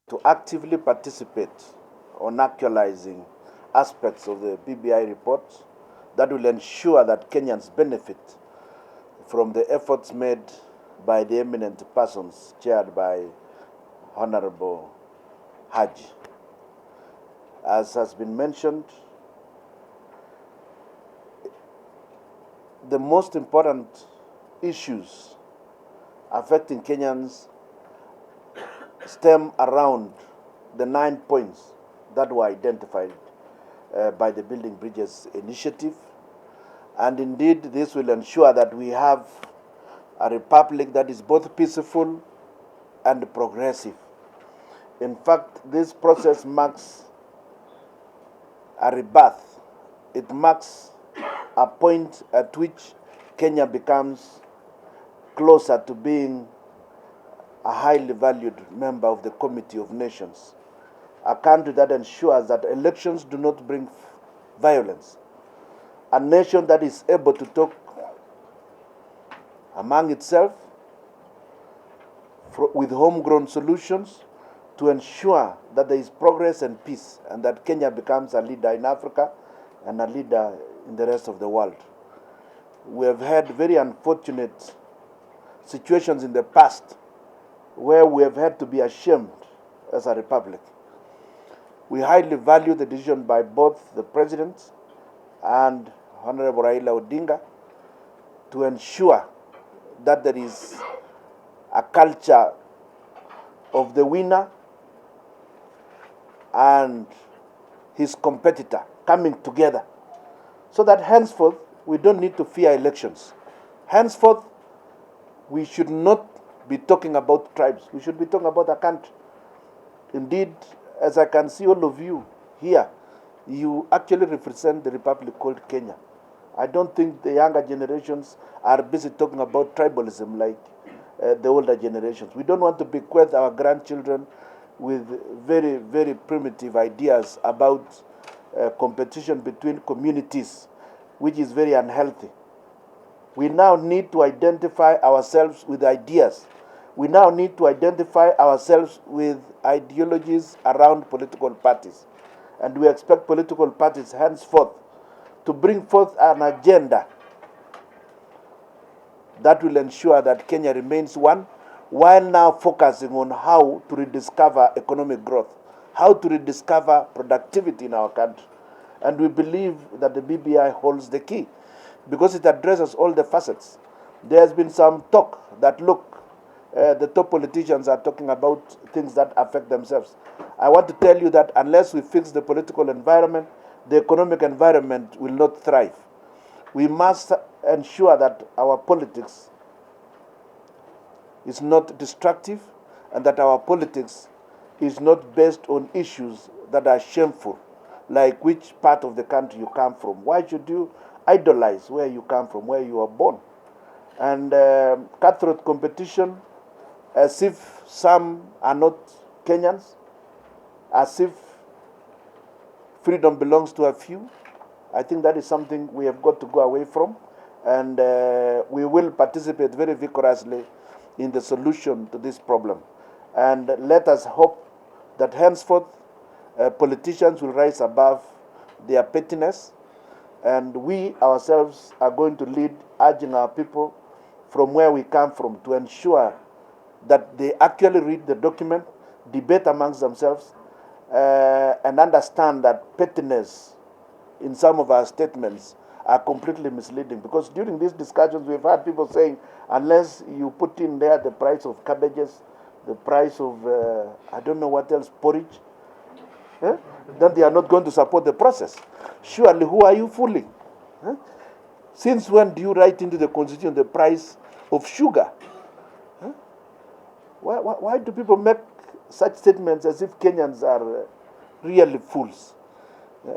to actively participate on actualizing aspects of the BBI report that will ensure that Kenyans benefit from the efforts made by the eminent persons chaired by Honorable Haji. As has been mentioned, the most important issues affecting Kenyans stem around the 9 points that were identified by the Building Bridges initiative. And indeed, this will ensure that we have a republic that is both peaceful and progressive. In fact, this process marks a rebirth. It marks a point at which Kenya becomes closer to being a highly valued member of the Committee of Nations, a country that ensures that elections do not bring violence, a nation that is able to talk among itself with homegrown solutions to ensure that there is progress and peace, and that Kenya becomes a leader in Africa and a leader in the rest of the world. We have had very unfortunate situations in the past where we have had to be ashamed as a republic. We highly value the decision by both the President and Honorable Raila Odinga to ensure that there is a culture of the winner and his competitor coming together, so that henceforth we don't need to fear elections. Henceforth, we should not be talking about tribes. We should be talking about a country. Indeed, as I can see all of you here, you actually represent the republic called Kenya. I don't think the younger generations are busy talking about tribalism like the older generations. We don't want to bequeath our grandchildren with very, very primitive ideas about competition between communities, which is very unhealthy. We now need to identify ourselves with ideas. We now need to identify ourselves with ideologies around political parties. And we expect political parties henceforth to bring forth an agenda that will ensure that Kenya remains one, while now focusing on how to rediscover economic growth, how to rediscover productivity in our country. And we believe that the BBI holds the key because it addresses all the facets. There has been some talk that, look, the top politicians are talking about things that affect themselves. I want to tell you that unless we fix the political environment, the economic environment will not thrive. We must ensure that our politics is not destructive and that our politics is not based on issues that are shameful, like which part of the country you come from. Why should you idolize where you come from, where you are born? And cutthroat competition, as if some are not Kenyans, as if freedom belongs to a few. I think that is something we have got to go away from, and we will participate very vigorously in the solution to this problem. And let us hope that henceforth politicians will rise above their pettiness, and we ourselves are going to lead, urging our people from where we come from to ensure that they actually read the document, debate amongst themselves, and understand that pettiness in some of our statements are completely misleading. Because during these discussions, we've had people saying, unless you put in there the price of cabbages, the price of, I don't know what else, porridge, then they are not going to support the process. Surely, who are you fooling? Since when do you write into the Constitution the price of sugar? Why do people make such statements as if Kenyans are really fools?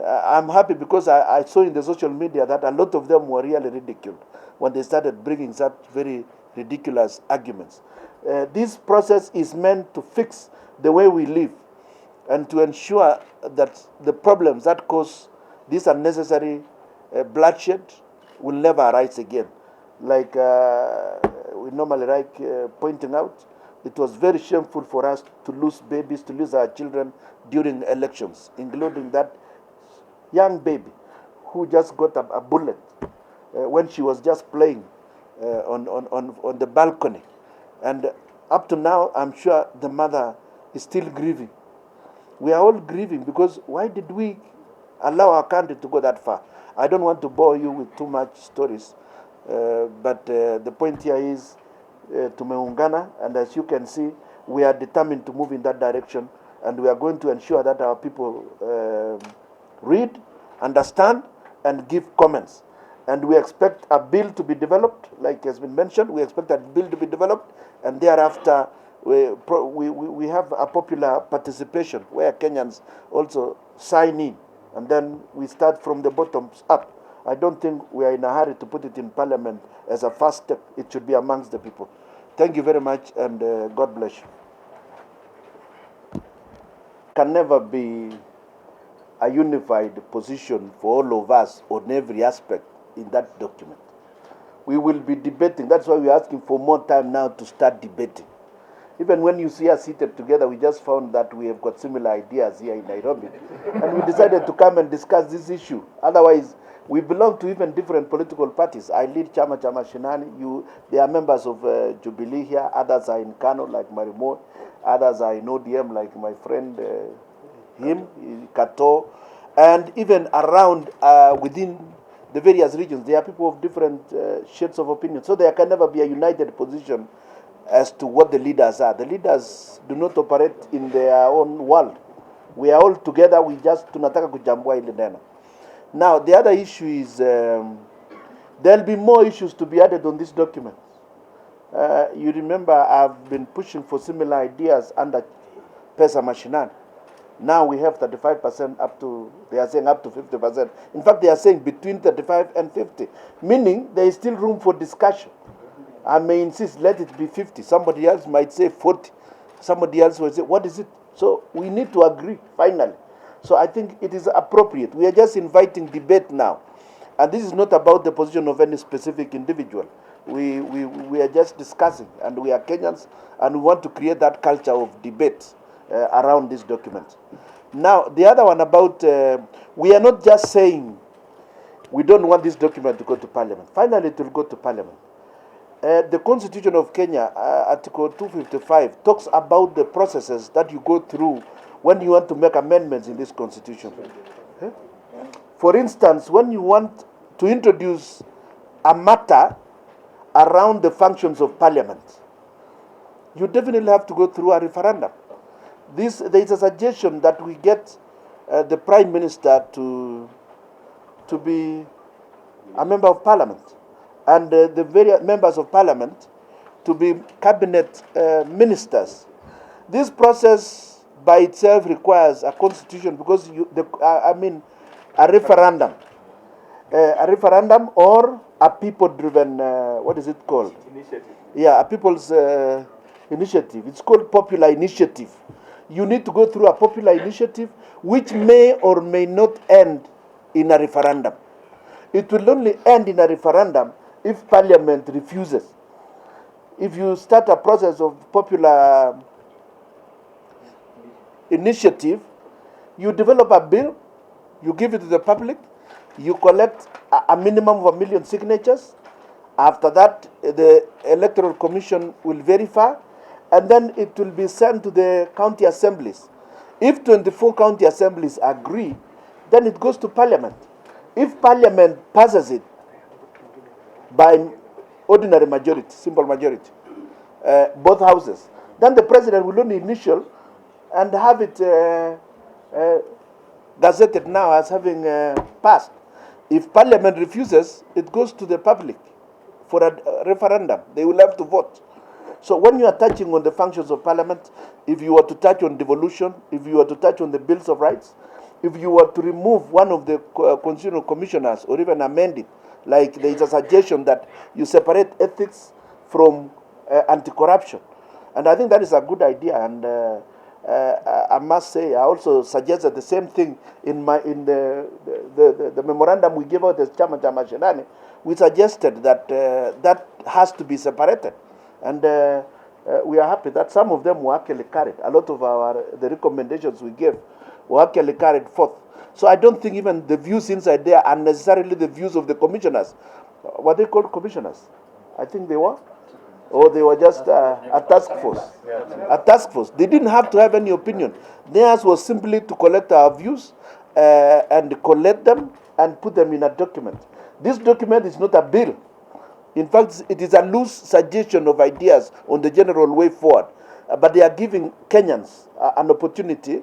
I'm happy because I saw in the social media that a lot of them were really ridiculed when they started bringing such very ridiculous arguments. This process is meant to fix the way we live and to ensure that the problems that cause this unnecessary bloodshed will never arise again. Like we normally like pointing out, It was very shameful for us to lose babies, to lose our children during elections, including that young baby who just got a bullet when she was just playing on the balcony. And up to now, I'm sure the mother is still grieving. We are all grieving because why did we allow our country to go that far? I don't want to bore you with too much stories, but the point here is tumeungana, and as you can see, we are determined to move in that direction, and we are going to ensure that our people read, understand, and give comments. And we expect a bill to be developed, like has been mentioned. We expect that bill to be developed, and thereafter we have a popular participation where Kenyans also sign in, and then we start from the bottoms up. I don't think we are in a hurry to put it in Parliament as a first step. It should be amongst the people. Thank you very much, and God bless you. Can never be a unified position for all of us on every aspect in that document. We will be debating. That's why we're asking for more time now to start debating. Even when you see us seated together, we just found that we have got similar ideas here in Nairobi. And we decided to come and discuss this issue. Otherwise, we belong to even different political parties. I lead Chama Shinani. There are members of Jubilee here. Others are in Kano, like Marimo. Others are in ODM, like my friend Kato. And even around within the various regions, there are people of different shades of opinion. So there can never be a united position as to what the leaders are. The leaders do not operate in their own world. We are all together. We just tunataka kujambua ile neno. Now, the other issue is there'll be more issues to be added on this document. You remember I've been pushing for similar ideas under Pesa Mashinani. Now we have 35% up to, they are saying up to 50%. In fact, they are saying between 35 and 50, meaning there is still room for discussion. I may insist, let it be 50. Somebody else might say 40. Somebody else will say, what is it? So we need to agree, finally. So I think it is appropriate. We are just inviting debate now. And this is not about the position of any specific individual. We are just discussing, and we are Kenyans, and we want to create that culture of debate around this document. Now, the other one about, we are not just saying we don't want this document to go to Parliament. Finally, it will go to Parliament. The Constitution of Kenya, Article 255, talks about the processes that you go through when you want to make amendments in this Constitution. For instance, when you want to introduce a matter around the functions of Parliament, you definitely have to go through a referendum. There is a suggestion that we get the Prime Minister to be a member of Parliament, and the various members of Parliament to be cabinet ministers. This process by itself requires a constitution, because a referendum. A referendum or a people-driven, what is it called? Initiative. Yeah, a people's initiative. It's called popular initiative. You need to go through a popular initiative which may or may not end in a referendum. It will only end in a referendum if Parliament refuses. If you start a process of popular initiative, you develop a bill, you give it to the public, you collect a minimum of 1 million signatures. After that, the Electoral Commission will verify, and then it will be sent to the county assemblies. If 24 county assemblies agree, then it goes to Parliament. If Parliament passes it by ordinary majority, simple majority, both houses, then the president will only initial and have it gazetted now as having passed. If Parliament refuses, it goes to the public for a referendum. They will have to vote. So when you are touching on the functions of Parliament, if you were to touch on devolution, if you were to touch on the Bills of Rights, if you were to remove one of the constitutional commissioners or even amend it, like there is a suggestion that you separate ethics from anti-corruption. And I think that is a good idea. And I must say, I also suggested the same thing in the memorandum we gave out as Chama Shinani. We suggested that that has to be separated. And we are happy that some of them were actually carried. A lot of the recommendations we gave were actually carried forth. So I don't think even the views inside there are necessarily the views of the commissioners. Were they called commissioners? I think they were. Or they were just a task force. A task force. They didn't have to have any opinion. Theirs was simply to collect our views and collect them and put them in a document. This document is not a bill. In fact, it is a loose suggestion of ideas on the general way forward. But they are giving Kenyans an opportunity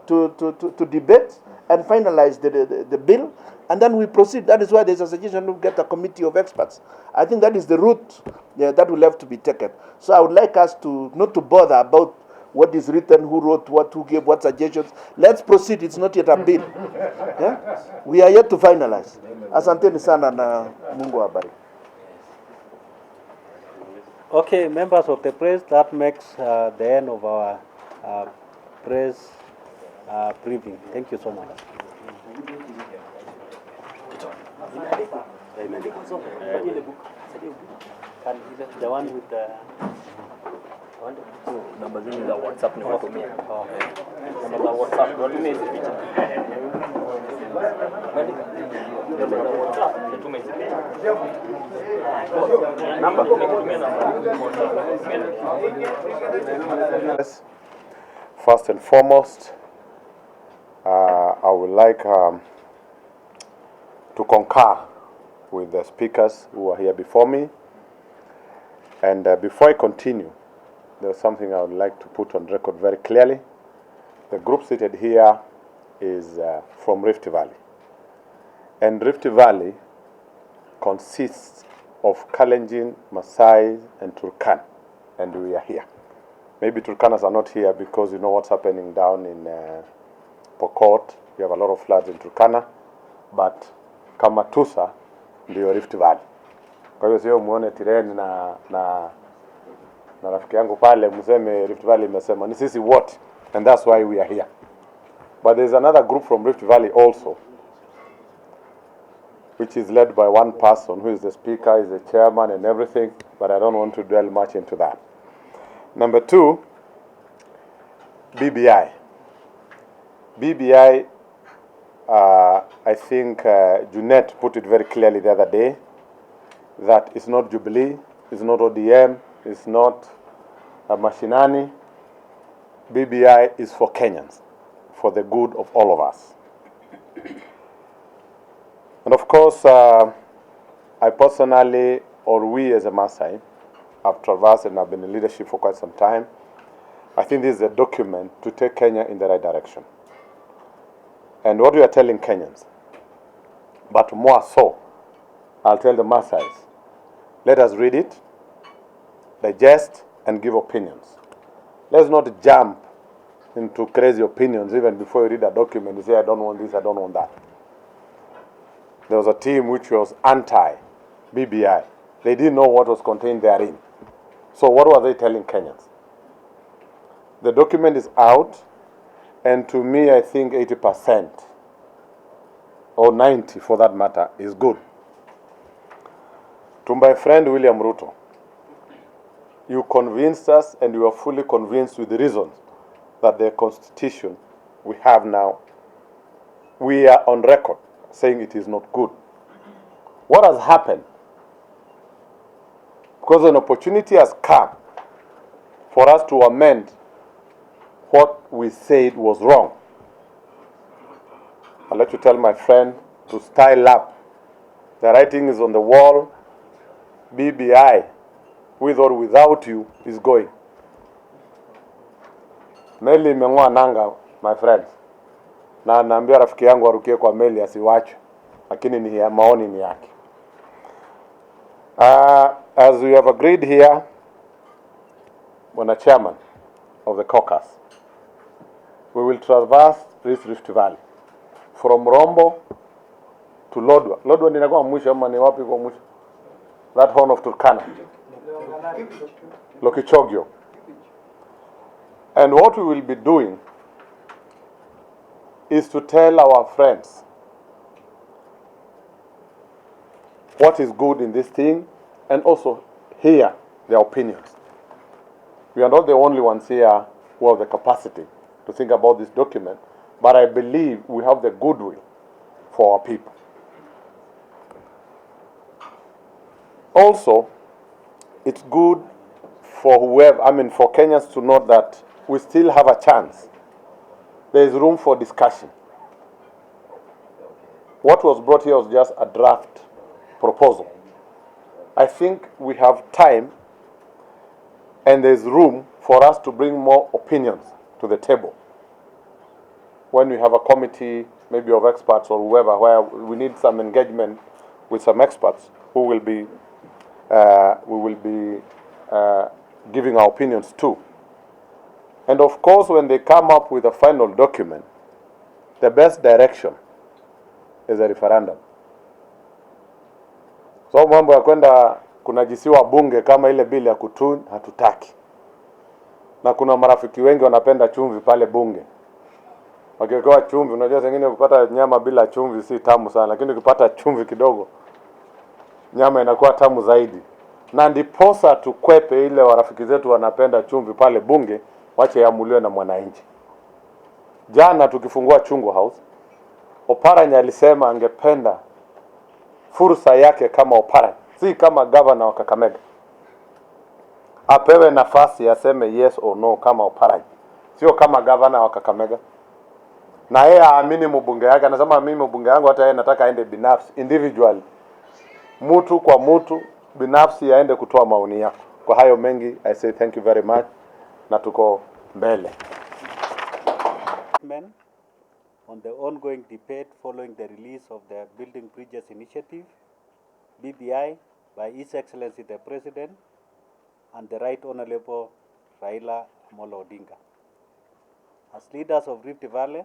to debate and finalize the bill, and then we proceed. That is why there's a suggestion to get a committee of experts. I think that is the route that will have to be taken. So I would like us to not to bother about what is written, who wrote what, who gave what suggestions. Let's proceed. It's not yet a bill. Yeah? We are yet to finalize. Asanteni sana na Mungu awabariki. Okay, members of the press, that makes the end of our press briefing. Thank you so much. The one with the namba zingine za WhatsApp ni watumia. Namba za WhatsApp watumia hizi picha. Namba za WhatsApp tutumie hizi picha. Namba tunatumia namba. First and foremost, I would like to concur with the speakers who are here before me. And before I continue, there's something I would like to put on record very clearly. The group seated here is from Rift Valley. And Rift Valley consists of Kalenjin, Maasai, and Turkana. And we are here. Maybe Turkanas are not here because you know what's happening down in Pokot. We have a lot of floods in Turkana. But Kamatusa ndio Rift Valley. Kwa hiyo sio muone tireni na rafiki yangu pale mseme Rift Valley imesema ni sisi wote, and that's why we are here. But there's another group from Rift Valley also, which is led by one person who is the speaker, is the chairman and everything, but I don't want to dwell much into that. Number two, BBI. BBI, I think Junet put it very clearly the other day, that it's not Jubilee, it's not ODM, it's not Mashinani. BBI is for Kenyans, for the good of all of us. And of course, I personally, or we as a Maasai, have traversed and have been in leadership for quite some time. I think this is a document to take Kenya in the right direction. And what we are telling Kenyans, but more so, I'll tell the Maasais, let us read it, digest, and give opinions. Let's not jump into crazy opinions even before you read a document. You say, I don't want this, I don't want that. There was a team which was anti-BBI. They didn't know what was contained therein. So what were they telling Kenyans? The document is out, and to me, I think 80%, or 90% for that matter, is good. To my friend William Ruto, you convinced us, and you are fully convinced with the reasons that the constitution we have now, we are on record saying it is not good. What has happened? Because an opportunity has come for us to amend what we said was wrong. I'll let you tell my friend to style up. The writing is on the wall. BBI, with or without you, is going. Meli imeng'oa nanga, my friends. Na naambia rafiki yangu arukie kwa meli asiwache. Lakini ni maoni ni yake. As we have agreed here, when a chairman of the caucus, we will traverse this Rift Valley from Rombo to Lodwar. Lodwar ninakuwa mwisho ama ni wapi kwa mwisho? That horn of Turkana. Lokichogyo. And what we will be doing is to tell our friends what is good in this thing and also hear their opinions. We are not the only ones here who have the capacity to think about this document, but I believe we have the goodwill for our people. Also, it's good for for Kenyans to know that we still have a chance. There is room for discussion. What was brought here was just a draft proposal. I think we have time and there's room for us to bring more opinions to the table. When we have a committee, maybe of experts or whoever, where we need some engagement with some experts who will be, giving our opinions too. And of course, when they come up with a final document, the best direction is a referendum. So mambo ya kwenda kunajisiwa bunge kama ile bili ya kutun hatutaki. Na kuna marafiki wengi wanapenda chumvi pale bunge. Wakiwekewa chumvi, unajua zingine ukipata nyama bila chumvi si tamu sana, lakini ukipata chumvi kidogo nyama inakuwa tamu zaidi. Na ndiposa tukwepe ile warafiki zetu wanapenda chumvi pale bunge, wache yamuliwe na mwananchi. Jana tukifungua Chungwa House, Oparanya alisema angependa fursa yake kama Oparanya, si kama governor wa Kakamega, apewe nafasi aseme yes or no kama Oparanya, sio kama governor wa Kakamega. Na yeye aamini mbunge yake, anasema mimi mbunge wangu hata yeye nataka aende binafsi, individually, mtu kwa mtu binafsi aende kutoa maoni yake. Kwa hayo mengi, I say thank you very much na tuko mbele. On the ongoing debate following the release of the Building Bridges Initiative, BBI, by His Excellency the President and the Right Honorable Raila Amolo Odinga. As leaders of Rift Valley,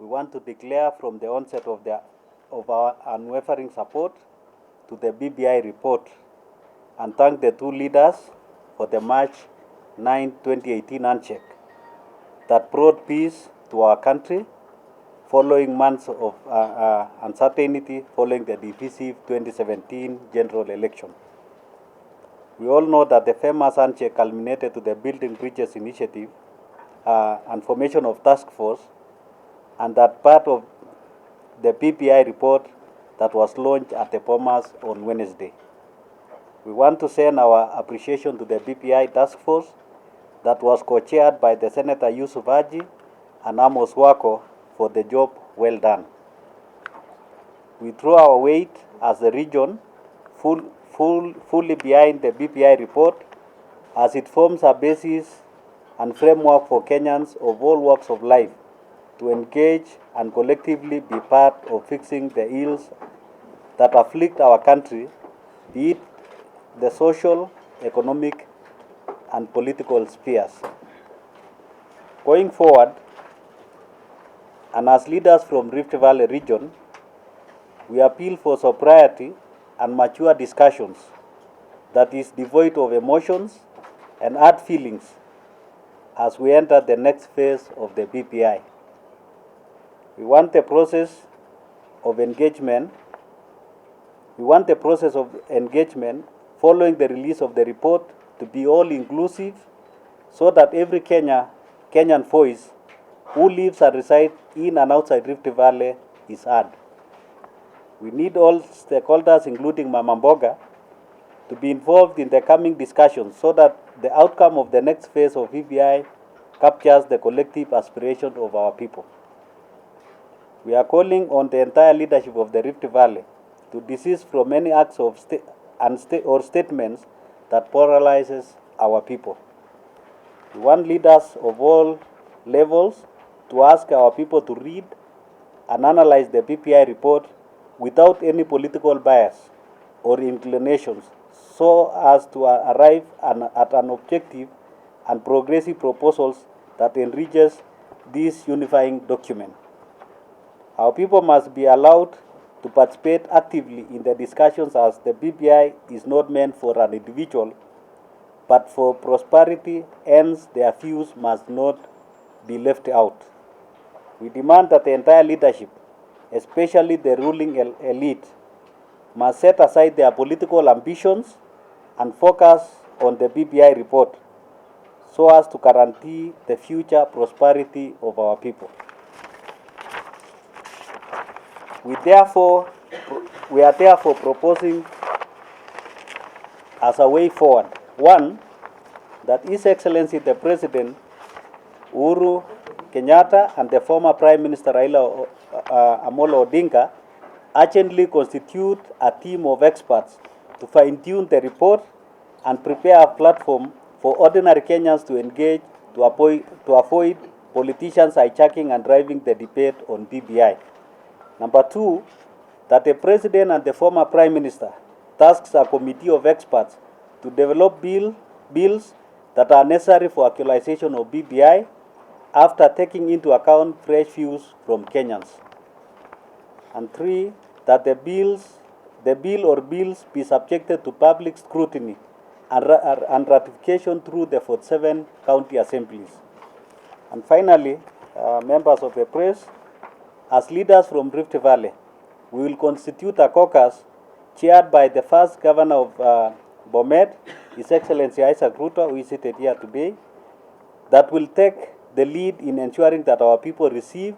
we want to declare from the onset of our unwavering support to the BBI report and thank the two leaders for the March 9, 2018 handshake that brought peace to our country following months of uncertainty following the divisive 2017 general election. We all know that the famous handshake culminated to the Building Bridges Initiative and formation of task force, and that part of the PPI report that was launched at the Bomas on Wednesday. We want to send our appreciation to the BPI task force that was co-chaired by the Senator Yusuf Haji and Amos Wako for the job well done. We throw our weight as a region fully behind the BPI report as it forms a basis and framework for Kenyans of all walks of life to engage and collectively be part of fixing the ills that afflict our country, be it the social, economic, and political spheres. Going forward, and as leaders from Rift Valley region, we appeal for sobriety and mature discussions that is devoid of emotions and hard feelings as we enter the next phase of the BPI. We want the process of engagement following the release of the report to be all-inclusive so that every Kenyan voice who lives and resides in and outside Rift Valley is heard. We need all stakeholders, including Mama Mboga, to be involved in the coming discussions so that the outcome of the next phase of VBI captures the collective aspiration of our people. We are calling on the entire leadership of the Rift Valley to desist from any acts of or statements that paralyzes our people. We want leaders of all levels to ask our people to read and analyze the BPI report without any political bias or inclinations so as to arrive at an objective and progressive proposals that enriches this unifying document. Our people must be allowed to participate actively in the discussions as the BPI is not meant for an individual, but for prosperity, hence their views must not be left out. We demand that the entire leadership, especially the ruling elite, must set aside their political ambitions and focus on the BPI report so as to guarantee the future prosperity of our people. We are therefore proposing as a way forward, one, that His Excellency the President Uhuru Kenyatta and the former Prime Minister Raila Amolo Odinga urgently constitute a team of experts to fine-tune the report and prepare a platform for ordinary Kenyans to engage to avoid politicians hijacking and driving the debate on BBI. Number two, that the President and the former Prime Minister tasks a committee of experts to develop bills that are necessary for actualization of BBI after taking into account fresh views from Kenyans. And three, that the bill or bills be subjected to public scrutiny and ratification through the 47 county assemblies. And finally, members of the press, as leaders from Rift Valley, we will constitute a caucus chaired by the first governor of Bomet, His Excellency Isaac Ruto, who is seated here today, that will take the lead in ensuring that our people receive,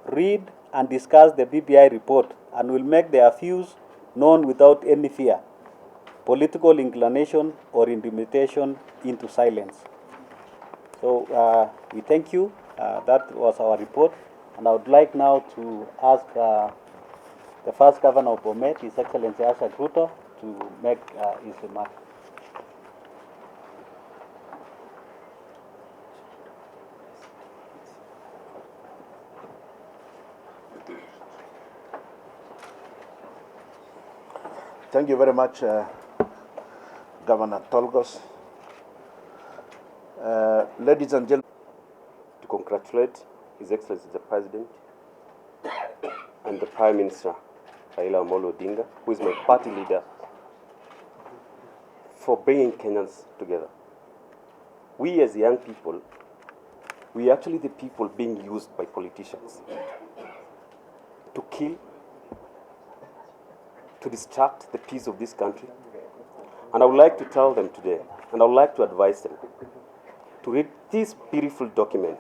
read, and discuss the BBI report and will make their views known without any fear, political inclination, or intimidation into silence. So we thank you. That was our report. And I would like now to ask the first governor of Bomet, His Excellency Isaac Ruto, to make his remark. Thank you very much, Governor Tolgos. Ladies and gentlemen, to congratulate His Excellency the President and the Prime Minister Raila Amolo Odinga, who is my party leader, for bringing Kenyans together. We as young people, we are actually the people being used by politicians to kill, to distract the peace of this country. And I would like to tell them today, and I would like to advise them to read this beautiful document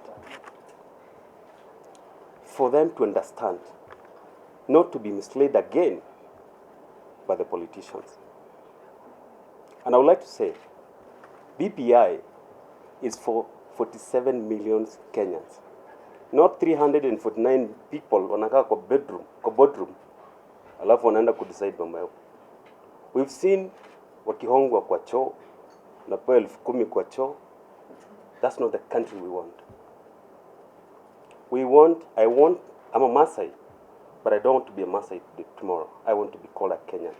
for them to understand, not to be misled again by the politicians. And I would like to say, BBI is for 47 million Kenyans, not 349 people wanakaa kwa boardroom, alafu wanaenda kudecide mambo yao. We've seen wakihongwa kwa choo, na pewa 10,000 kwa choo. That's not the country we want. I'm a Maasai, but I don't want to be a Maasai tomorrow. I want to be called a Kenyan.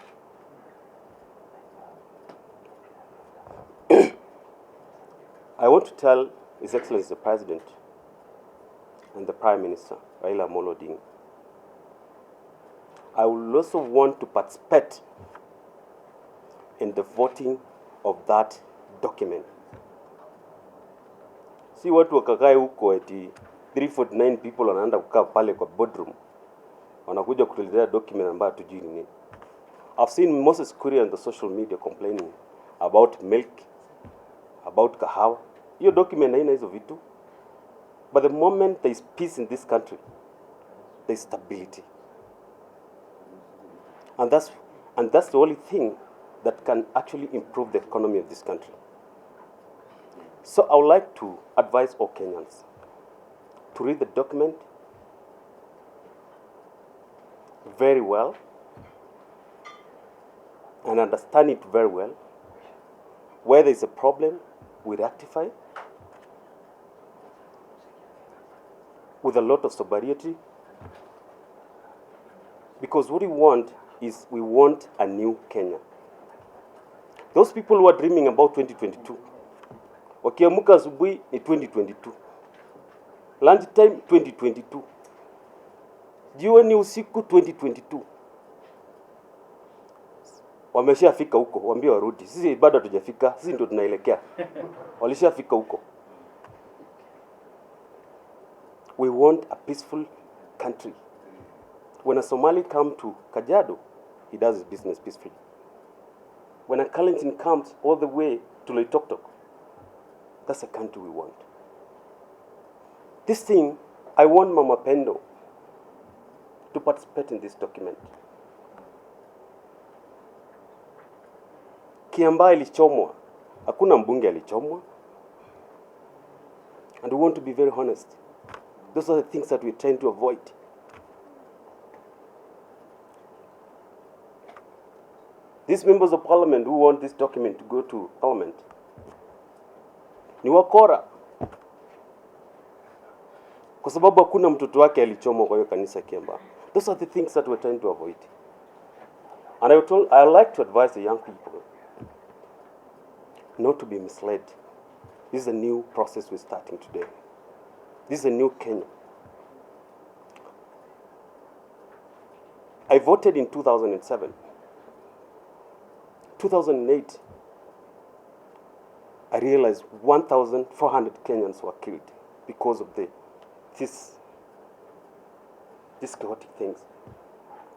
I want to tell His Excellency the President and the Prime Minister, Raila Amolo Odinga, I will also want to participate in the voting of that document. Si watu wakakae huko eti 349 people wanaenda kukaa pale kwa boardroom, wanakuja kutuletea document ambayo hatujui ni nini. I've seen Moses Kuria on the social media complaining about milk, about kahawa. Hiyo document haina hizo vitu. But the moment there is peace in this country, there is stability. And that's the only thing that can actually improve the economy of this country. So I would like to advise all Kenyans to read the document very well and understand it very well. Where there is a problem, we rectify with a lot of sobriety. Because what we want is we want a new Kenya. Those people who are dreaming about 2022, wakiamuka asubuhi ni 2022, lunch time 2022, jioni usiku 2022. Wameshafika huko, waambie warudi. Sisi bado hatujafika, sisi ndio tunaelekea. Walishafika huko. We want a peaceful country. When a Somali comes to Kajiado, he does his business peacefully. When a Kalenjin comes all the way to Loitoktok, That's the country we want. This thing, I want Mama Pendo to participate in this document. Kiambaa ilichomwa, hakuna mbunge alichomwa. And we want to be very honest. Those are the things that we're trying to avoid. These members of parliament who want this document to go to parliament, ni wakora. Kwa sababu hakuna mtoto wake alichomwa kwa hiyo kanisa Kiambaa. Those are the things that we're trying to avoid. And I like to advise the young people not to be misled. This is a new process we're starting today. This is a new Kenya. I voted in 2007. 2008, I realized 1,400 Kenyans were killed because of this chaotic things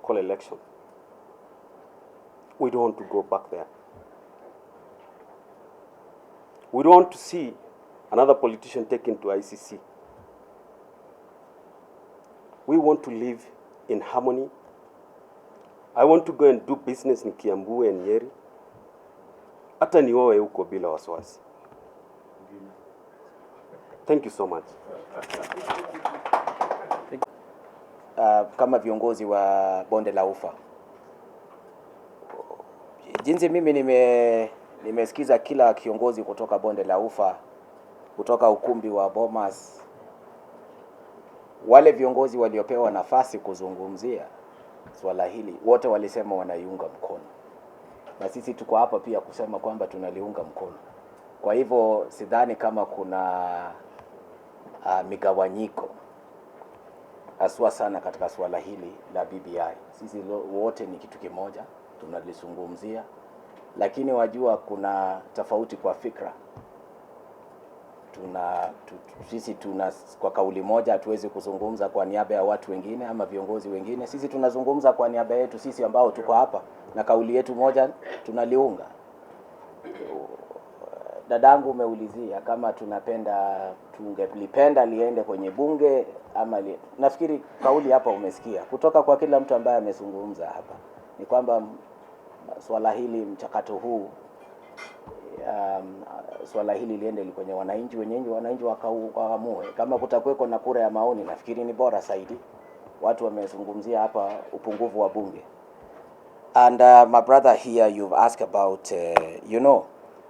called election. We don't want to go back there. We don't want to see another politician taken to ICC. We want to live in harmony. I want to go and do business in Kiambu and Nyeri. Hata nioe huko bila wasiwasi. Thank you so much. Kama viongozi wa bonde la Ufa, jinsi mimi nimesikiza kila kiongozi kutoka bonde la Ufa, kutoka ukumbi wa Bomas, wale viongozi waliopewa nafasi kuzungumzia swala hili wote walisema wanaiunga mkono, na sisi tuko hapa pia kusema kwamba tunaliunga mkono. Kwa hivyo sidhani kama kuna migawanyiko aswa sana katika swala hili la BBI. Sisi wote ni kitu kimoja, tunalizungumzia, lakini wajua kuna tofauti kwa fikra. Sisi kwa kauli moja hatuwezi kuzungumza kwa niaba ya watu wengine ama viongozi wengine. Sisi tunazungumza kwa niaba yetu sisi ambao tuko hapa, na kauli yetu moja tunaliunga. Dadangu umeulizia kama tungelipenda liende kwenye bunge ama nafikiri kauli hapa umesikia kutoka kwa kila mtu ambaye amezungumza hapa, ni kwamba swala hili, mchakato huu, swala hili liende kwenye wananchi wenyewe, wananchi wakaamue. Kama kutakuweko na kura ya maoni, nafikiri ni bora zaidi. Watu wamezungumzia hapa upungufu wa bunge. And my brother here, you've asked about,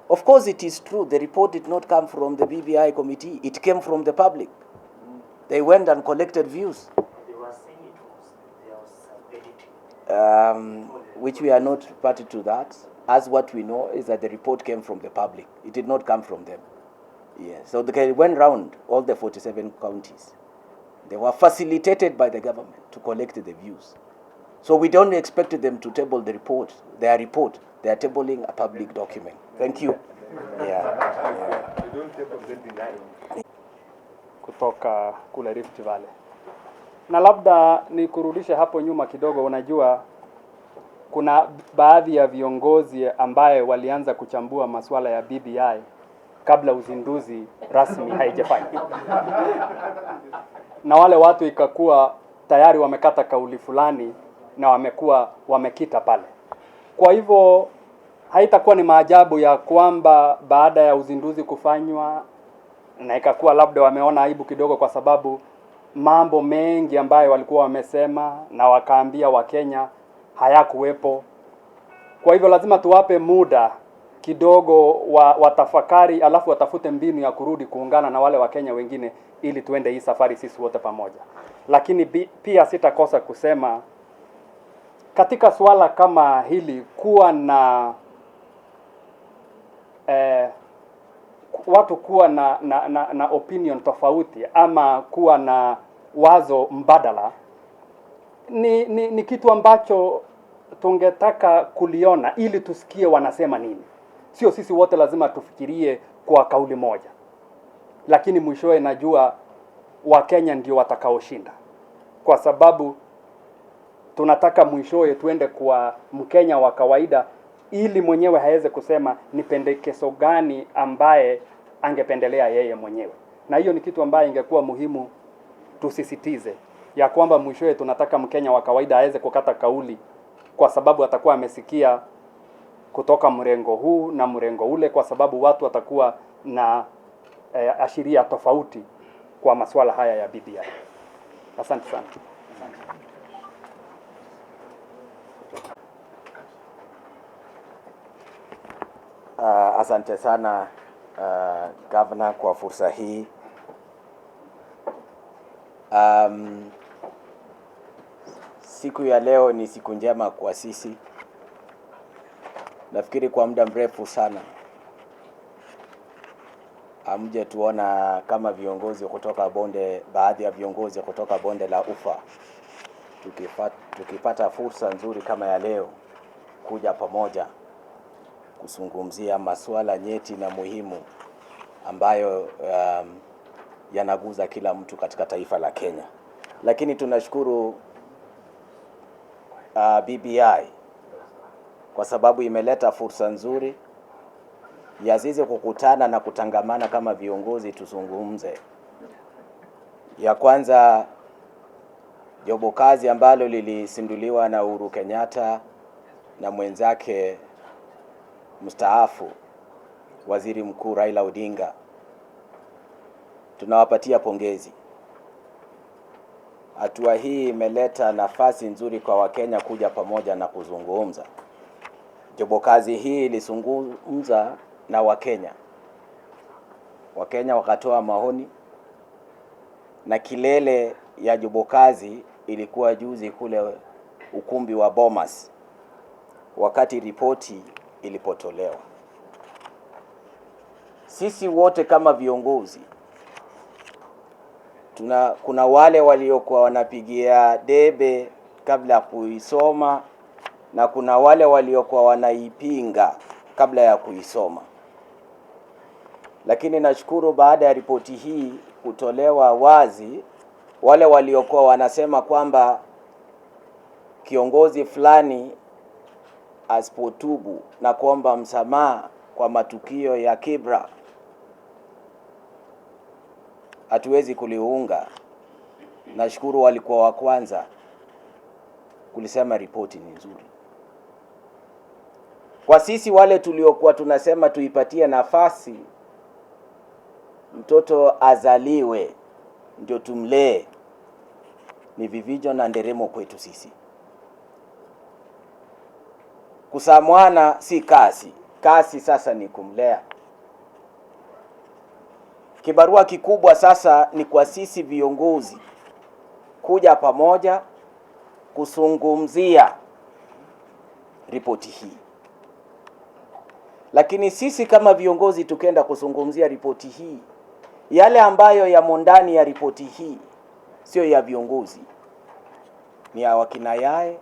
of course it is true, the report did not come from the BBI committee, it came from the public. They went and collected views. They were saying there was editing. Which we are not party to that. As what we know is that the report came from the public. It did not come from them. Yeah. So they went round all the 47 counties. They were facilitated by the government to collect the views. So we don't expect them to table the report, their report. They are tabling a public document. Thank you. Yeah. Kutoka kule Rift Valley. Na labda ni kurudisha hapo nyuma kidogo, unajua kuna baadhi ya viongozi ambaye walianza kuchambua masuala ya BBI kabla uzinduzi rasmi haijafanyika. Na wale watu ikakuwa tayari wamekata kauli fulani na wamekita pale. Kwa hivyo haitakuwa ni maajabu ya kwamba baada ya uzinduzi kufanywa na ikakuwa labda wameona aibu kidogo, kwa sababu mambo mengi ambayo walikuwa wamesema na wakaambia Wakenya hayakuwepo. Kwa hivyo lazima tuwape muda kidogo watafakari, alafu watafute mbinu ya kurudi kuungana na wale Wakenya wengine ili tuende hii safari sisi wote pamoja. Lakini pia sitakosa kusema katika swala kama hili kuwa na watu kuwa na opinion tofauti ama kuwa na wazo mbadala ni kitu ambacho tungetaka kuliona ili tusikie wanasema nini. Sio sisi wote lazima tufikirie kwa kauli moja, lakini mwishowe najua Wakenya ndio watakaoshinda, kwa sababu tunataka mwishowe tuende kwa Mkenya wa kawaida ili mwenyewe haweze kusema ni pendekezo gani ambaye angependelea yeye mwenyewe. Na hiyo ni kitu ambayo ingekuwa muhimu tusisitize, ya kwamba mwishowe tunataka Mkenya wa kawaida aweze kukata kauli kwa sababu atakuwa amesikia kutoka mrengo huu na mrengo ule, kwa sababu watu watakuwa na ashiria tofauti kwa masuala haya ya BBI. Asante sana. Asante sana Governor kwa fursa hii. Siku ya leo ni siku njema kwa sisi. Nafikiri kwa muda mrefu sana amje tuona kama viongozi kutoka bonde, baadhi ya viongozi kutoka bonde la Ufa tukipata fursa nzuri kama ya leo kuja pamoja kuzungumzia masuala nyeti na muhimu ambayo yanaguza kila mtu katika taifa la Kenya. Lakini tunashukuru BBI kwa sababu imeleta fursa nzuri ya sisi kukutana na kutangamana kama viongozi tuzungumze. Ya kwanza, jobo kazi ambalo lilisinduliwa na Uhuru Kenyatta na mwenzake mstaafu Waziri Mkuu Raila Odinga, tunawapatia pongezi. Hatua hii imeleta nafasi nzuri kwa Wakenya kuja pamoja na kuzungumza. Jobo kazi hii ilizungumza na Wakenya. Wakenya wakatoa maoni, na kilele ya jobo kazi ilikuwa juzi kule ukumbi wa Bomas wakati ripoti ilipotolewa. Sisi wote kama viongozi kuna wale waliokuwa wanapigia debe kabla ya kuisoma na kuna wale waliokuwa wanaipinga kabla ya kuisoma. Lakini nashukuru baada ya ripoti hii kutolewa wazi, wale waliokuwa wanasema kwamba kiongozi fulani asipotubu na kuomba msamaha kwa matukio ya Kibra hatuwezi kuliunga. Nashukuru walikuwa wa kwanza kulisema ripoti ni nzuri. Kwa sisi wale tuliokuwa tunasema tuipatie nafasi mtoto azaliwe ndio tumlee, ni vivijo na nderemo kwetu sisi. Kuzaa mwana si kasi. Kasi sasa ni kumlea. Kibarua kikubwa sasa ni kwa sisi viongozi kuja pamoja kuzungumzia ripoti hii. Lakini sisi kama viongozi tukenda kuzungumzia ripoti hii, yale ambayo yamo ndani ya ripoti hii sio ya viongozi, ni ya wakina yae,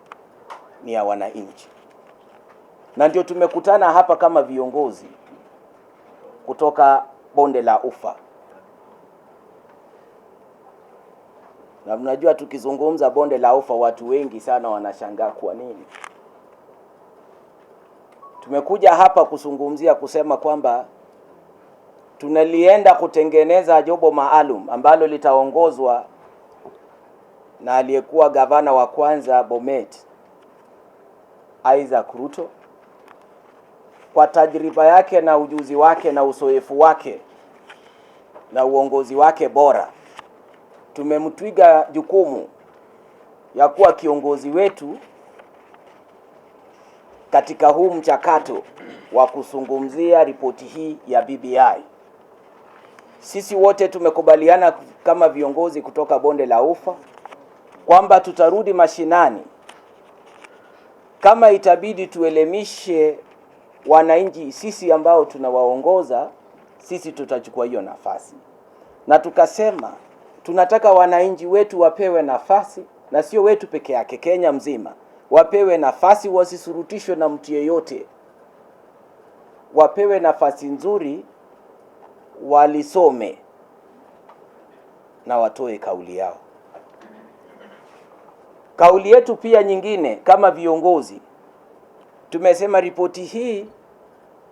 ni ya wananchi. Na ndio tumekutana hapa kama viongozi kutoka bonde la Ufa. Na mnajua tukizungumza bonde la Ufa watu wengi sana wanashangaa kwa nini. Tumekuja hapa kuzungumzia kusema kwamba tunalienda kutengeneza jobo maalum ambalo litaongozwa na aliyekuwa gavana wa kwanza Bomet, Ruto, kwa tajriba yake na ujuzi wake na uzoefu wake na uongozi wake bora. Tumemtwiga jukumu ya kuwa kiongozi wetu katika huu mchakato wa kuzungumzia ripoti hii ya BBI. Sisi wote tumekubaliana kama viongozi kutoka bonde la Ufa kwamba tutarudi mashinani. Kama itabidi tuelemishe wananchi sisi ambao tunawaongoza, sisi tutachukua hiyo nafasi. Na tukasema tunataka wananchi wetu wapewe nafasi, na sio wetu peke yake, Kenya mzima wapewe nafasi, wasisurutishwe na mtu yeyote. Wapewe nafasi nzuri, walisome na watoe kauli yao. Kauli yetu pia nyingine kama viongozi, tumesema ripoti hii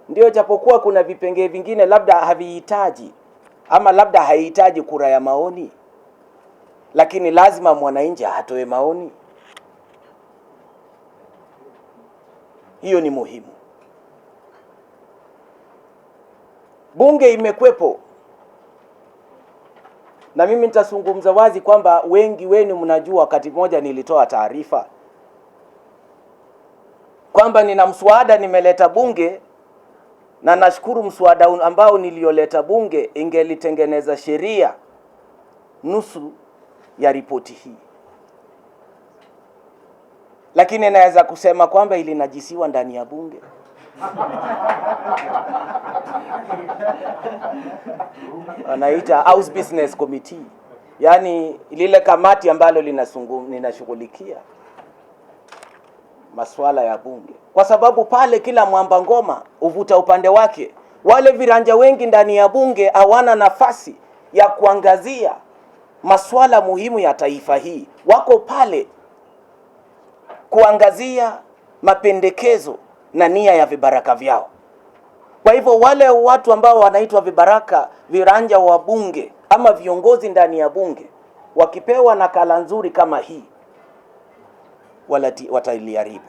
Ndio, japokuwa kuna vipengee vingine labda havihitaji ama labda haihitaji kura ya maoni, lakini lazima mwananchi atoe maoni. Hiyo ni muhimu. Bunge imekwepo, na mimi nitazungumza wazi kwamba wengi wenu mnajua, wakati mmoja nilitoa taarifa kwamba nina mswada nimeleta bunge, na nashukuru mswada ambao nilioleta bunge ingelitengeneza sheria nusu ya ripoti hii, lakini naweza kusema kwamba ilinajisiwa ndani ya bunge. Anaita House Business Committee, yani lile kamati ambalo linashughulikia masuala ya bunge, kwa sababu pale kila mwamba ngoma uvuta upande wake. Wale viranja wengi ndani ya bunge hawana nafasi ya kuangazia masuala muhimu ya taifa hii, wako pale kuangazia mapendekezo na nia ya vibaraka vyao. Kwa hivyo wale watu ambao wanaitwa vibaraka, viranja wa bunge ama viongozi ndani ya bunge, wakipewa nakala nzuri kama hii watailiharibu.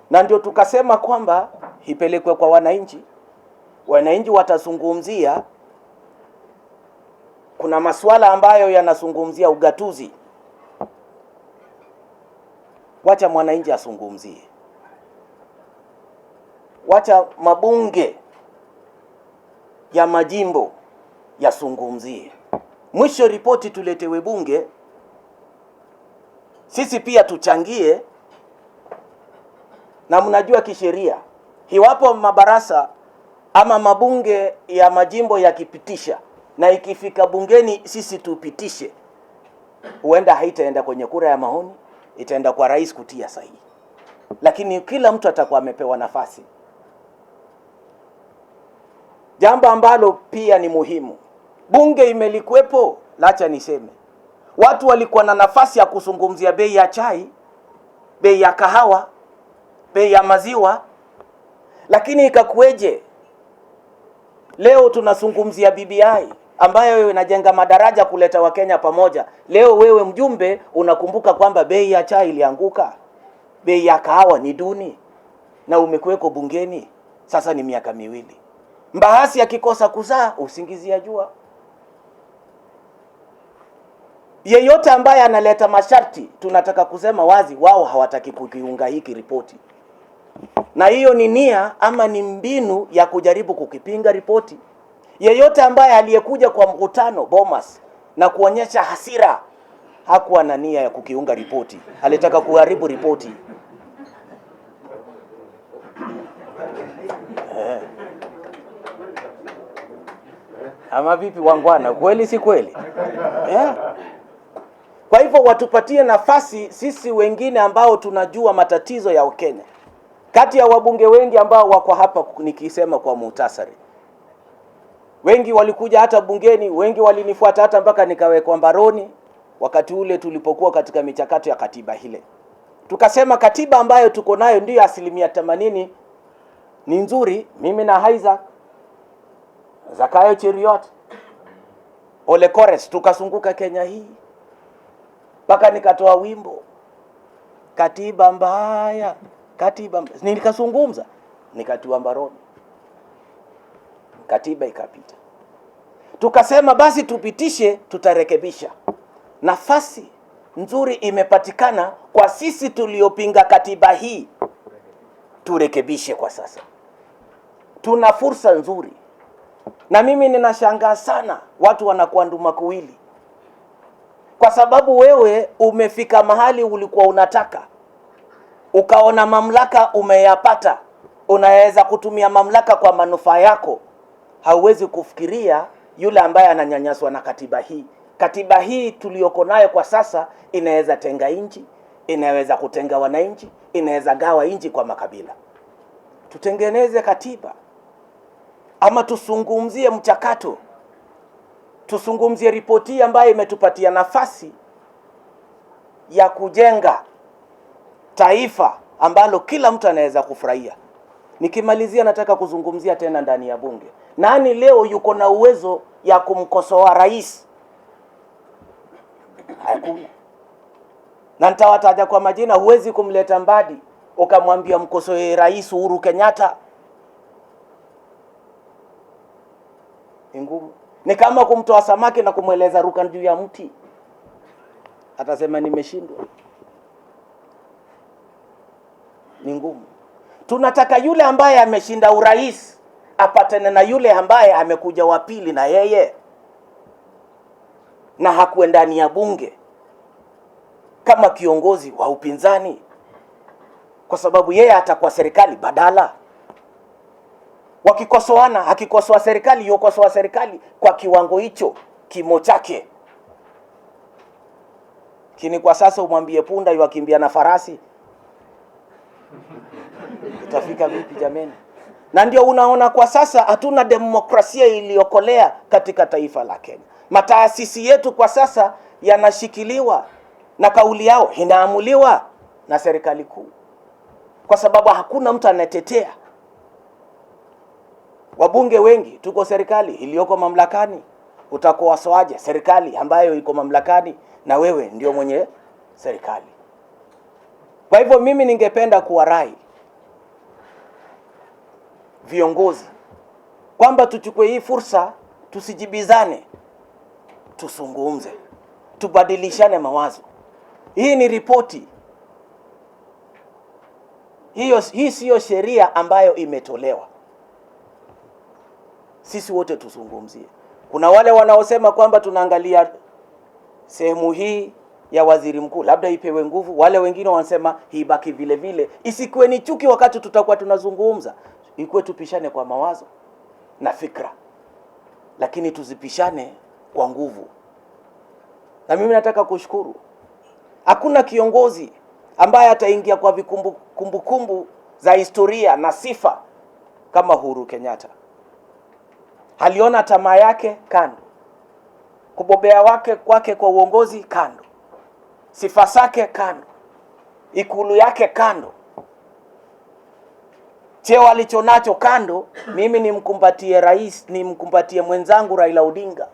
Na ndio tukasema kwamba ipelekwe kwa wananchi. Wananchi watazungumzia, kuna masuala ambayo yanazungumzia ugatuzi, wacha mwananchi azungumzie. Wacha mabunge ya majimbo yazungumzie. Mwisho ripoti tuletewe bunge, sisi pia tuchangie. Na mnajua kisheria, iwapo mabarasa ama mabunge ya majimbo yakipitisha na ikifika bungeni sisi tupitishe, huenda haitaenda kwenye kura ya maoni, itaenda kwa rais kutia sahihi, lakini kila mtu atakuwa amepewa nafasi. Jambo ambalo pia ni muhimu, bunge imelikuwepo, lacha niseme, watu walikuwa na nafasi ya kuzungumzia bei ya chai, bei ya kahawa, bei ya maziwa, lakini ikakueje leo tunazungumzia BBI ambayo inajenga madaraja kuleta Wakenya pamoja. Leo wewe mjumbe unakumbuka kwamba bei ya chai ilianguka, bei ya kahawa ni duni, na umekuweko bungeni sasa ni miaka miwili. Mbahasi akikosa kuzaa usingizia jua. Yeyote ambaye analeta masharti, tunataka kusema wazi, wao hawataki kukiunga hiki ripoti, na hiyo ni nia ama ni mbinu ya kujaribu kukipinga ripoti. Yeyote ambaye aliyekuja kwa mkutano Bomas na kuonyesha hasira, hakuwa na nia ya kukiunga ripoti, alitaka kuharibu ripoti. Ama vipi wangwana, kweli si kweli? Kwa hivyo watupatie nafasi sisi wengine ambao tunajua matatizo ya Wakenya. Kati ya wabunge wengi ambao wako hapa, nikisema kwa muhtasari, wengi walikuja hata bungeni, wengi walinifuata hata mpaka nikawekwa mbaroni wakati ule tulipokuwa katika michakato ya katiba ile. Tukasema katiba ambayo tuko nayo ndio 80% ni nzuri. Mimi na Isaac Zakayo Cheriot, Ole Kores, tukazunguka Kenya hii mpaka nikatoa wimbo katiba mbaya, katiba mbaya. Nikazungumza, nikatiwa mbaroni, katiba ikapita. Tukasema basi tupitishe, tutarekebisha. Nafasi nzuri imepatikana kwa sisi tuliopinga katiba hii, turekebishe kwa sasa. Tuna fursa nzuri. Na mimi ninashangaa sana watu wanakuwa nduma kuwili, kwa sababu wewe umefika mahali ulikuwa unataka, ukaona mamlaka umeyapata, unaweza kutumia mamlaka kwa manufaa yako. Hauwezi kufikiria yule ambaye ananyanyaswa na katiba hii. Katiba hii tuliyoko nayo kwa sasa inaweza tenga nchi, inaweza kutenga wananchi, inaweza gawa nchi kwa makabila. Tutengeneze katiba, ama tusungumzie mchakato, tusungumzie ripoti ambayo imetupatia nafasi ya kujenga taifa ambalo kila mtu anaweza kufurahia. Nikimalizia nataka kuzungumzia tena ndani ya bunge. Nani leo yuko na uwezo ya kumkosoa rais? Hakuna. Na nitawataja kwa majina. Huwezi kumleta Mbadi ukamwambia mkosoe rais Uhuru Kenyatta. Ngumu. Ni kama kumtoa samaki na kumweleza ruka juu ya mti. Atasema nimeshindwa. Ni ngumu. Tunataka yule ambaye ameshinda urais apatane na yule ambaye amekuja wa pili na yeye na hakuwa ndani ya bunge kama kiongozi wa upinzani, kwa sababu yeye atakuwa serikali badala. Wakikosoana, akikosoa serikali yokosoa serikali kwa kiwango hicho kimo chake. Kini kwa sasa umwambie punda yuakimbia na farasi, itafika vipi jameni? Na ndio unaona kwa sasa hatuna demokrasia iliyokolea katika taifa la Kenya. Mataasisi yetu kwa sasa yanashikiliwa na kauli yao inaamuliwa na serikali kuu, kwa sababu hakuna mtu anatetea. Wabunge wengi tuko serikali iliyoko mamlakani, utakosoaje serikali ambayo iko mamlakani na wewe ndio mwenye serikali? Kwa hivyo mimi ningependa kuwarai viongozi kwamba tuchukue hii fursa, tusijibizane, tusungumze, tubadilishane mawazo. Hii ni ripoti. Hii siyo sheria ambayo imetolewa. Sisi wote tuzungumzie. Kuna wale wanaosema kwamba tunaangalia sehemu hii ya waziri mkuu labda ipewe nguvu, wale wengine wanasema hii baki vile vile. Isikuwe ni chuki wakati tutakuwa tunazungumza. Ikuwe tupishane kwa mawazo na fikra, lakini tuzipishane kwa nguvu. Na mimi nataka kushukuru, hakuna kiongozi ambaye ataingia kwa kumbukumbu za historia na sifa kama Uhuru Kenyatta. Aliona tamaa yake kando, kubobea kwake kwa uongozi kando, sifa zake kando, ikulu yake kando, cheo alichonacho kando. Mimi nimkumbatie rais, nimkumbatie mwenzangu Raila Odinga,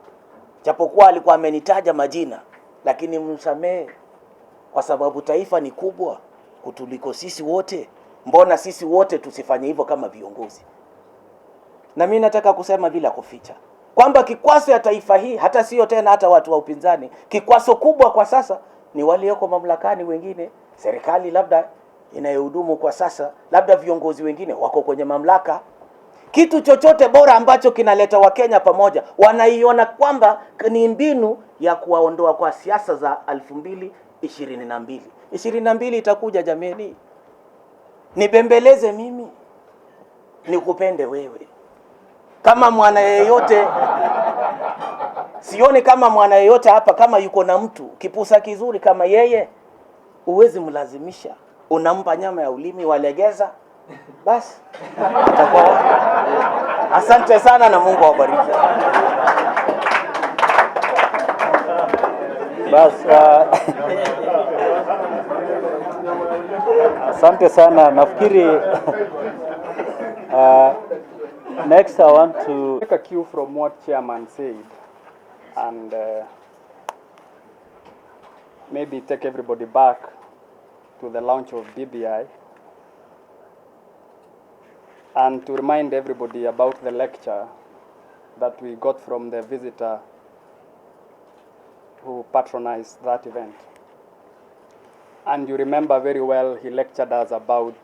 japokuwa alikuwa amenitaja majina, lakini msamee, kwa sababu taifa ni kubwa kutuliko sisi wote. Mbona sisi wote tusifanye hivyo kama viongozi? Na mimi nataka kusema bila kuficha kwamba kikwaso ya taifa hii, hata sio tena hata watu wa upinzani, kikwaso kubwa kwa sasa ni walioko mamlakani wengine, serikali labda inayohudumu kwa sasa, labda viongozi wengine wako kwenye mamlaka. Kitu chochote bora ambacho kinaleta Wakenya pamoja, wanaiona kwamba ni mbinu ya kuwaondoa kwa siasa za 2022. 22 itakuja jameni. Nibembeleze mimi, nikupende wewe. Kama mwana yeyote, sioni kama mwana yeyote hapa kama yuko na mtu kipusa kizuri kama yeye, uwezi mlazimisha. Unampa nyama ya ulimi walegeza, basi atakuwa. Asante sana na Mungu awabariki. Basi asante sana. Nafikiri next I want to take a cue from what Chairman said and maybe take everybody back to the launch of BBI and to remind everybody about the lecture that we got from the visitor who patronized that event. And you remember very well, he lectured us about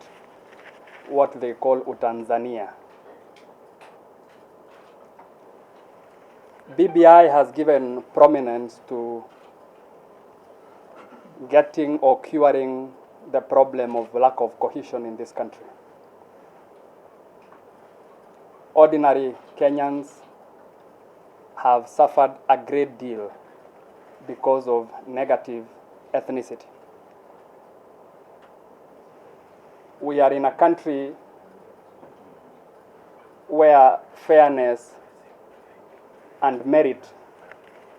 what they call Utanzania. BBI has given prominence to getting or curing the problem of lack of cohesion in this country. Ordinary Kenyans have suffered a great deal because of negative ethnicity. We are in a country where fairness and merit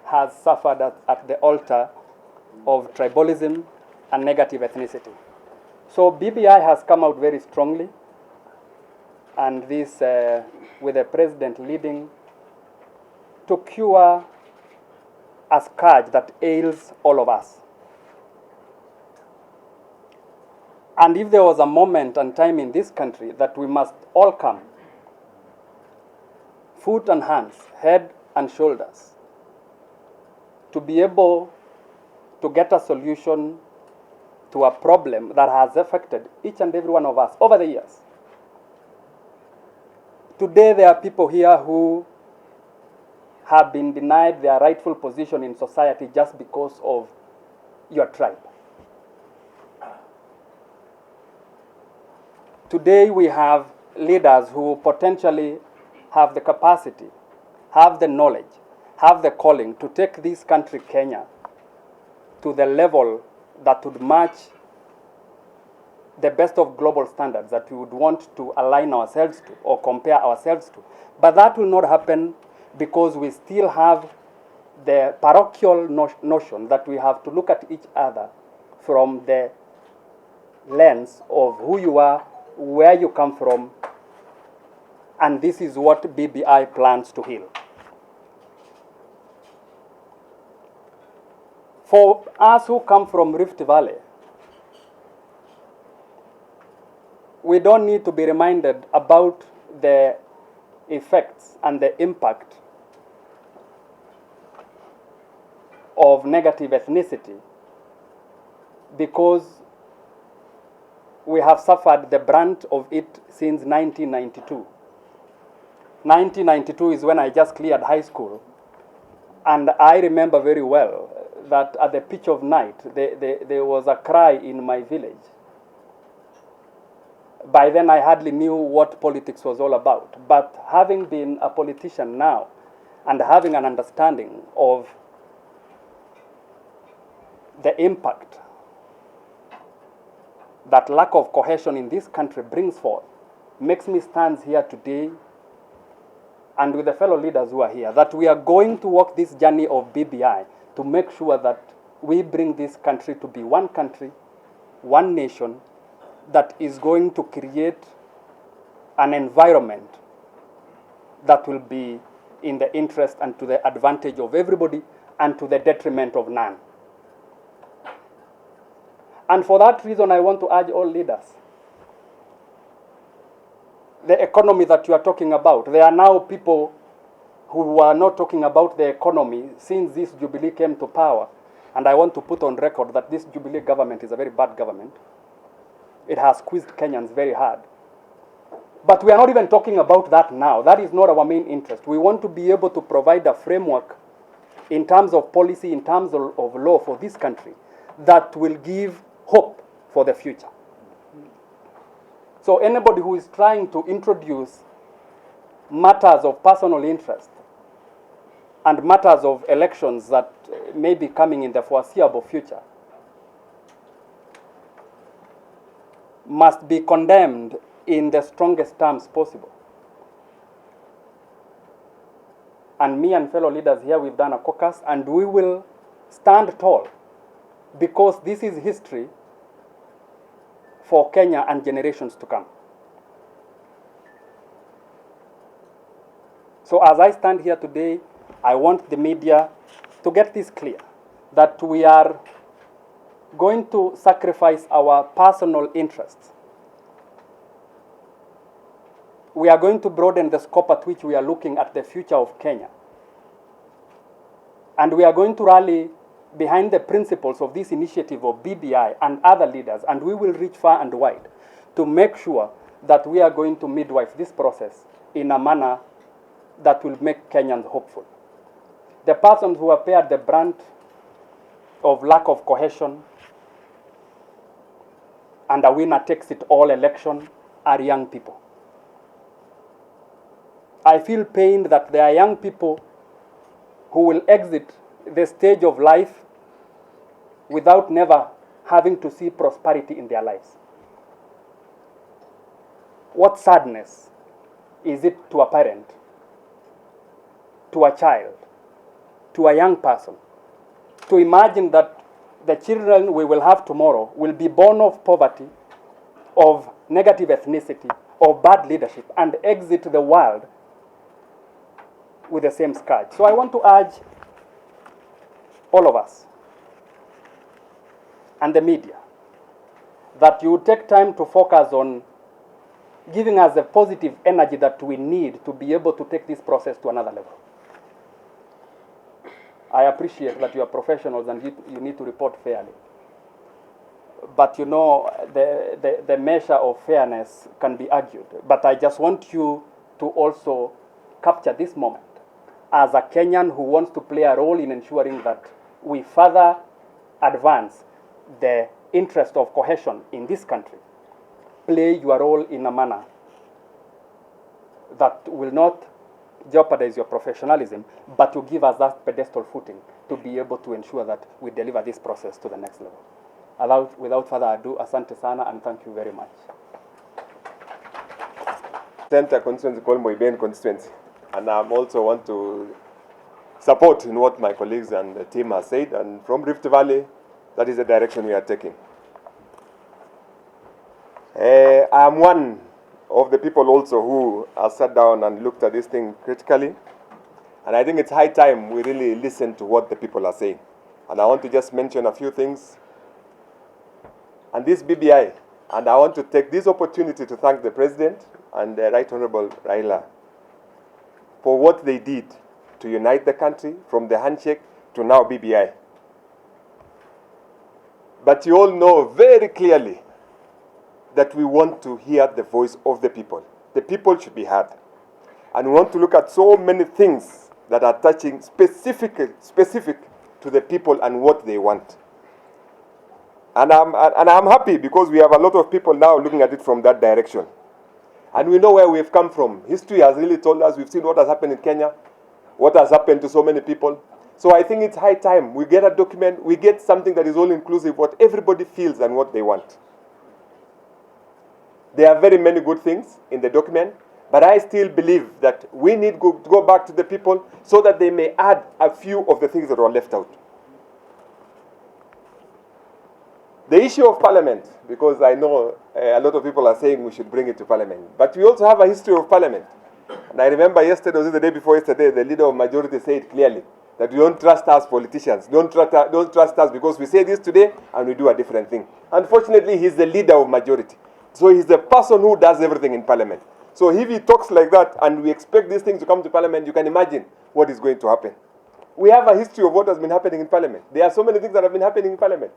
has suffered at the altar of tribalism and negative ethnicity. So BBI has come out very strongly and this with the president leading, to cure a scourge that ails all of us. And if there was a moment and time in this country that we must all come, foot and hands, head and shoulders, to be able to get a solution to a problem that has affected each and every one of us over the years. Today there are people here who have been denied their rightful position in society just because of your tribe. Today we have leaders who potentially have the capacity, have the knowledge, have the calling to take this country, Kenya, to the level that would match the best of global standards that we would want to align ourselves to or compare ourselves to. But that will not happen because we still have the parochial notion that we have to look at each other from the lens of who you are, where you come from, and this is what BBI plans to heal. For us who come from Rift Valley, we don't need to be reminded about the effects and the impact of negative ethnicity, because we have suffered the brunt of it since 1992. 1992 is when I just cleared high school, and I remember very well that at the pitch of night there was a cry in my village. By then I hardly knew what politics was all about, but having been a politician now and having an understanding of the impact that lack of cohesion in this country brings forth, makes me stand here today and with the fellow leaders who are here, that we are going to walk this journey of BBI to make sure that we bring this country to be one country, one nation, that is going to create an environment that will be in the interest and to the advantage of everybody and to the detriment of none. And for that reason, I want to urge all leaders. The economy that you are talking about, there are now people who are not talking about the economy since this Jubilee came to power. And I want to put on record that this Jubilee government is a very bad government. It has squeezed Kenyans very hard. But we are not even talking about that now. That is not our main interest. We want to be able to provide a framework in terms of policy, in terms of law for this country that will give hope for the future. So anybody who is trying to introduce matters of personal interest and matters of elections that may be coming in the foreseeable future must be condemned in the strongest terms possible. And me and fellow leaders here, we've done a caucus, and we will stand tall, because this is history for Kenya and generations to come. So as I stand here today, I want the media to get this clear, that we are going to sacrifice our personal interests. We are going to broaden the scope at which we are looking at the future of Kenya. And we are going to rally behind the principles of this initiative of BBI and other leaders, and we will reach far and wide to make sure that we are going to midwife this process in a manner that will make Kenyans hopeful. The persons who have bear the brunt of lack of cohesion and a winner-takes-it-all election are young people. I feel pained that there are young people who will exit the stage of life without never having to see prosperity in their lives. What sadness is it to a parent, to a child, to a young person, to imagine that the children we will have tomorrow will be born of poverty, of negative ethnicity, of bad leadership and exit the world with the same scourge. So I want to urge all of us and the media that you take time to focus on giving us the positive energy that we need to be able to take this process to another level. I appreciate that you are professionals and you need to report fairly. But you know, the measure of fairness can be argued. But I just want you to also capture this moment as a Kenyan who wants to play a role in ensuring that we further advance the interest of cohesion in this country. Play your role in a manner that will not jeopardize your professionalism, but to give us that pedestal footing to be able to ensure that we deliver this process to the next level. Without further ado, asante sana and thank you very much. Center constituency called Moiben constituency, and I also want to support in what my colleagues and the team have said, and from Rift Valley, that is the direction we are taking. I am one of the people also who have sat down and looked at this thing critically, and I think it's high time we really listen to what the people are saying. And I want to just mention a few things. And this BBI, and I want to take this opportunity to thank the President and the Right Honorable Raila for what they did to unite the country from the handshake to now BBI. But you all know very clearly that we want to hear the voice of the people. The people should be heard. And we want to look at so many things that are touching specific to the people and what they want. And I'm happy because we have a lot of people now looking at it from that direction. And we know where we've come from. History has really told us, we've seen what has happened in Kenya, what has happened to so many people. So I think it's high time we get a document, we get something that is all inclusive, what everybody feels and what they want. There are very many good things in the document, but I still believe that we need to go back to the people so that they may add a few of the things that were left out. The issue of parliament, because I know a lot of people are saying we should bring it to parliament, but we also have a history of parliament. And I remember yesterday, was it the day before yesterday, the leader of majority said clearly that we don't trust us politicians, don't trust us because we say this today and we do a different thing. Unfortunately, he's the leader of majority. So he's the person who does everything in parliament. So if he talks like that and we expect these things to come to parliament, you can imagine what is going to happen. We have a history of what has been happening in parliament. There are so many things that have been happening in parliament.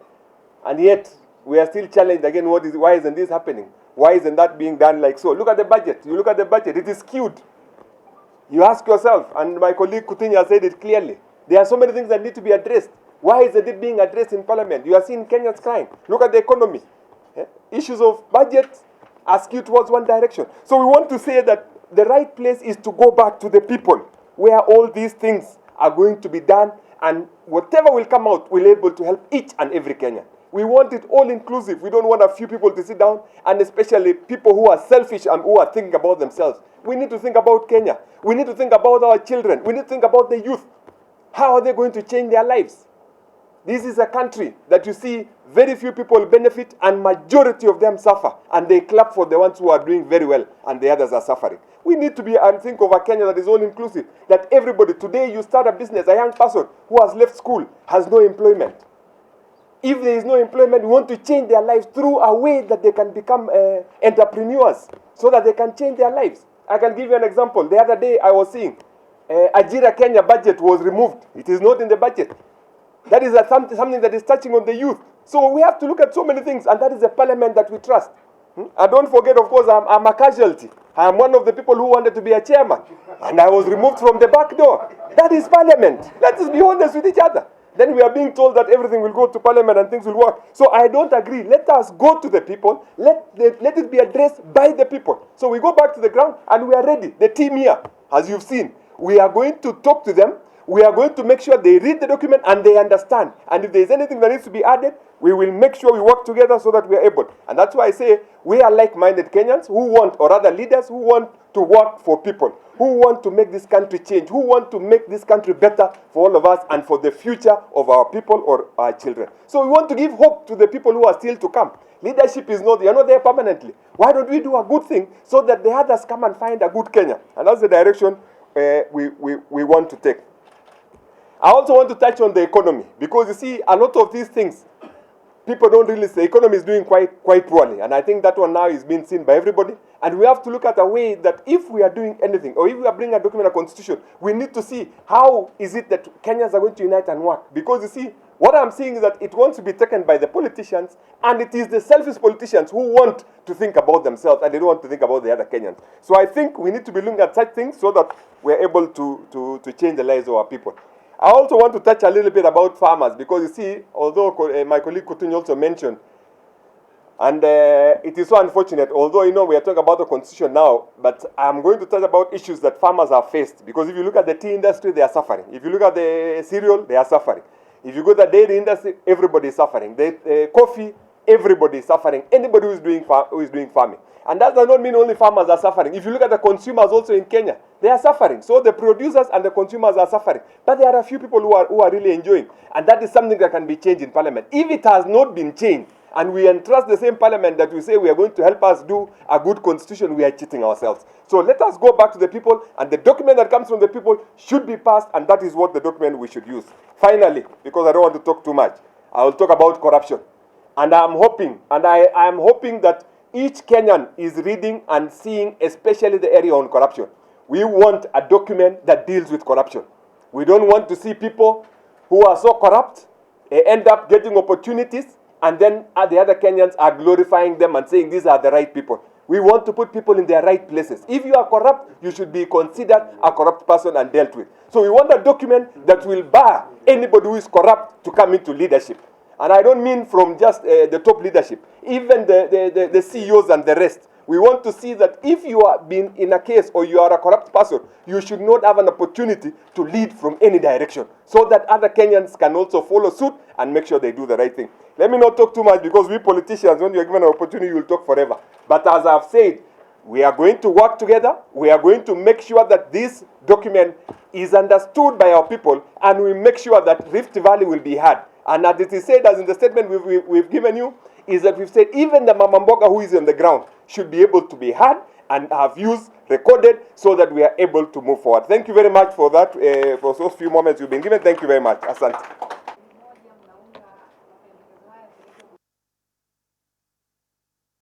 And yet, we are still challenged again, why isn't this happening? Why isn't that being done like so? Look at the budget. You look at the budget, it is skewed. You ask yourself, and my colleague Coutinho said it clearly, there are so many things that need to be addressed. Why isn't it being addressed in parliament? You are seeing Kenyans crying. Look at the economy. Issues of budget are skewed towards one direction. So we want to say that the right place is to go back to the people where all these things are going to be done, and whatever will come out will be able to help each and every Kenyan. We want it all inclusive. We don't want a few people to sit down, and especially people who are selfish and who are thinking about themselves. We need to think about Kenya. We need to think about our children. We need to think about the youth. How are they going to change their lives? This is a country that you see very few people benefit and majority of them suffer. And they clap for the ones who are doing very well and the others are suffering. We need to be and think of a Kenya that is all inclusive. That everybody, today you start a business, a young person who has left school has no employment. If there is no employment, we want to change their lives through a way that they can become entrepreneurs so that they can change their lives. I can give you an example. The other day I was seeing Ajira Kenya budget was removed. It is not in the budget. That is something that is touching on the youth. So we have to look at so many things, and that is the parliament that we trust. And don't forget, of course, I'm a casualty. I am one of the people who wanted to be a chairman, and I was removed from the back door. That is parliament. Let us be honest with each other. Then we are being told that everything will go to parliament and things will work. So I don't agree. Let us go to the people. Let it be addressed by the people. So we go back to the ground, and we are ready. The team here, as you've seen, we are going to talk to them. We are going to make sure they read the document and they understand. And if there is anything that needs to be added, we will make sure we work together so that we are able. And that's why I say we are like-minded Kenyans who want, or rather leaders who want to work for people, who want to make this country change, who want to make this country better for all of us and for the future of our people or our children. So we want to give hope to the people who are still to come. Leadership is not, you're not there permanently. Why don't we do a good thing so that the others come and find a good Kenya? And that's the direction we want to take. I also want to touch on the economy, because you see, a lot of these things, people don't really say the economy is doing quite poorly. And I think that one now is being seen by everybody. And we have to look at a way that if we are doing anything, or if we are bringing a document, a constitution, we need to see how is it that Kenyans are going to unite and work. Because you see, what I'm seeing is that it wants to be taken by the politicians, and it is the selfish politicians who want to think about themselves, and they don't want to think about the other Kenyans. So I think we need to be looking at such things so that we're able to change the lives of our people. I also want to touch a little bit about farmers, because you see, although my colleague Kutuny also mentioned, and it is so unfortunate, although, you know, we are talking about the constitution now, but I'm going to touch about issues that farmers have faced. Because if you look at the tea industry, they are suffering. If you look at the cereal, they are suffering. If you go to the dairy industry, everybody is suffering. The coffee, everybody is suffering. Anybody who is doing farming. And that does not mean only farmers are suffering. If you look at the consumers also in Kenya, they are suffering. So the producers and the consumers are suffering. But there are a few people who are really enjoying. And that is something that can be changed in Parliament. If it has not been changed, and we entrust the same Parliament that we say we are going to help us do a good constitution, we are cheating ourselves. So let us go back to the people, and the document that comes from the people should be passed, and that is what the document we should use. Finally, because I don't want to talk too much, I will talk about corruption. And I am hoping that each Kenyan is reading and seeing, especially the area on corruption. We want a document that deals with corruption. We don't want to see people who are so corrupt end up getting opportunities, and then the other Kenyans are glorifying them and saying these are the right people. We want to put people in their right places. If you are corrupt, you should be considered a corrupt person and dealt with. So we want a document that will bar anybody who is corrupt to come into leadership. And I don't mean from just the top leadership, even the CEOs and the rest. We want to see that if you are being in a case or you are a corrupt person, you should not have an opportunity to lead from any direction, so that other Kenyans can also follow suit and make sure they do the right thing. Let me not talk too much, because we politicians, when you are given an opportunity, you will talk forever. But as I've said, we are going to work together. We are going to make sure that this document is understood by our people, and we make sure that Rift Valley will be heard. And as it is said, as in the statement we've given you, is that we've said even the Mama Mboga who is on the ground should be able to be heard and have views recorded, so that we are able to move forward. Thank you very much for that, for those few moments you've been given. Thank you very much. Asante.